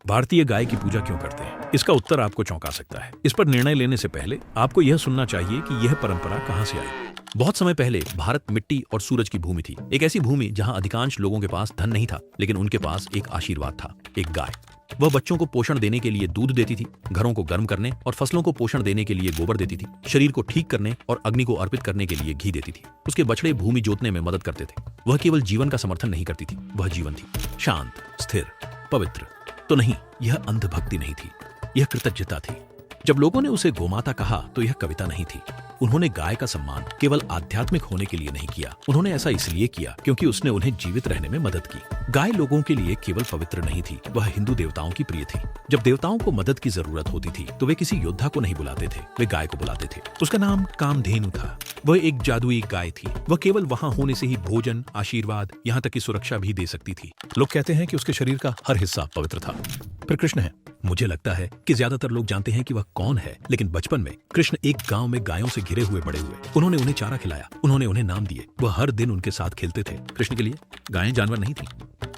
भारतीय गाय की पूजा क्यों करते हैं? इसका उत्तर आपको चौंका सकता है। इस पर निर्णय लेने से पहले आपको यह सुनना चाहिए कि यह परंपरा कहां से आई। बहुत समय पहले भारत मिट्टी और सूरज की भूमि थी। एक ऐसी भूमि जहां अधिकांश लोगों के पास धन नहीं था, लेकिन उनके पास एक आशीर्वाद था, एक गाय। वह बच्चों को पोषण देने के लिए दूध देती थी, घरों को गर्म करने और फसलों को पोषण देने के लिए गोबर देती थी, शरीर को ठीक करने और अग्नि को अर्पित करने के लिए घी देती थी। उसके बछड़े भूमि जोतने में मदद करते थे। वह केवल जीवन का समर्थन नहीं करती थी, वह जीवन थी, शांत, स्थिर, पवित्र। तो नहीं, यह अंधभक्ति नहीं थी, यह कृतज्ञता थी। जब लोगों ने उसे गोमाता कहा तो यह कविता नहीं थी। उन्होंने गाय का सम्मान केवल आध्यात्मिक होने के लिए नहीं किया, उन्होंने ऐसा इसलिए किया क्योंकि उसने उन्हें जीवित रहने में मदद की। गाय लोगों के लिए केवल पवित्र नहीं थी, वह हिंदू देवताओं की प्रिय थी। जब देवताओं को मदद की जरूरत होती थी तो वे किसी योद्धा को नहीं बुलाते थे, वे गाय को बुलाते थे। उसका नाम कामधेनु था। वह एक जादुई गाय थी। वह केवल वहां होने से ही भोजन, आशीर्वाद, यहाँ तक की सुरक्षा भी दे सकती थी। लोग कहते हैं कि उसके शरीर का हर हिस्सा पवित्र था। फिर कृष्ण है। मुझे लगता है कि ज्यादातर लोग जानते हैं कि वह कौन है, लेकिन बचपन में कृष्ण एक गांव में गायों से घिरे हुए बड़े हुए। उन्होंने उन्हें चारा खिलाया, उन्होंने उन्हें नाम दिए। वह हर दिन उनके साथ खेलते थे। कृष्ण के लिए गायें जानवर नहीं थी,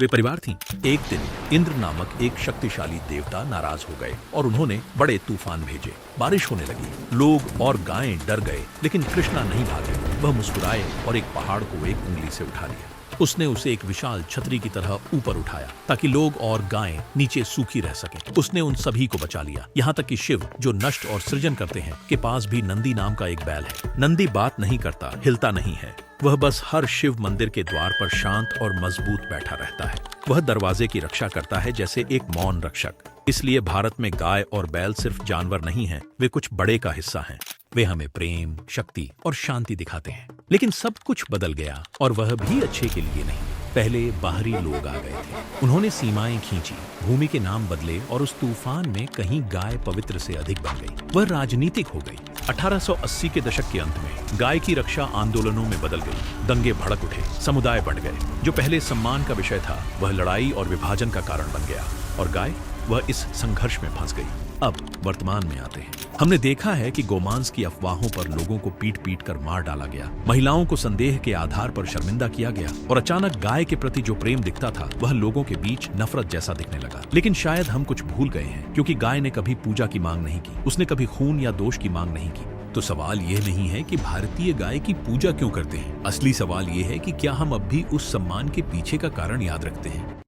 वे परिवार थीं। एक दिन इंद्र नामक एक शक्तिशाली देवता नाराज हो गए और उन्होंने बड़े तूफान भेजे। बारिश होने लगी, लोग और गायें डर गए, लेकिन कृष्णा नहीं भागे। वह मुस्कुराए और एक पहाड़ को एक उंगली से उठा लिया। उसने उसे एक विशाल छतरी की तरह ऊपर उठाया ताकि लोग और गायें नीचे सूखी रह सकें। उसने उन सभी को बचा लिया, यहाँ तक कि शिव, जो नष्ट और सृजन करते हैं, के पास भी नंदी नाम का एक बैल है। नंदी बात नहीं करता, हिलता नहीं है, वह बस हर शिव मंदिर के द्वार पर शांत और मजबूत बैठा रहता है। वह दरवाजे की रक्षा करता है जैसे एक मौन रक्षक। इसलिए भारत में गाय और बैल सिर्फ जानवर नहीं हैं, वे कुछ बड़े का हिस्सा हैं। वे हमें प्रेम, शक्ति और शांति दिखाते हैं। लेकिन सब कुछ बदल गया, और वह भी अच्छे के लिए नहीं। पहले बाहरी लोग आ गए थे, उन्होंने सीमाएं खींची, भूमि के नाम बदले और उस तूफान में कहीं गाय पवित्र से अधिक बन गई। वह राजनीतिक हो गई। 1880 के दशक के अंत में गाय की रक्षा आंदोलनों में बदल गई। दंगे भड़क उठे, समुदाय बढ़ गए। जो पहले सम्मान का विषय था वह लड़ाई और विभाजन का कारण बन गया, और गाय, वह इस संघर्ष में फंस गई। अब वर्तमान में आते हैं। हमने देखा है कि गोमांस की अफवाहों पर लोगों को पीट पीट कर मार डाला गया, महिलाओं को संदेह के आधार पर शर्मिंदा किया गया, और अचानक गाय के प्रति जो प्रेम दिखता था वह लोगों के बीच नफरत जैसा दिखने लगा। लेकिन शायद हम कुछ भूल गए हैं, क्योंकि गाय ने कभी पूजा की मांग नहीं की, उसने कभी खून या दोष की मांग नहीं की। तो सवाल यह नहीं है कि भारतीय गाय की पूजा क्यों करते हैं, असली सवाल यह है कि क्या हम अब भी उस सम्मान के पीछे का कारण याद रखते हैं।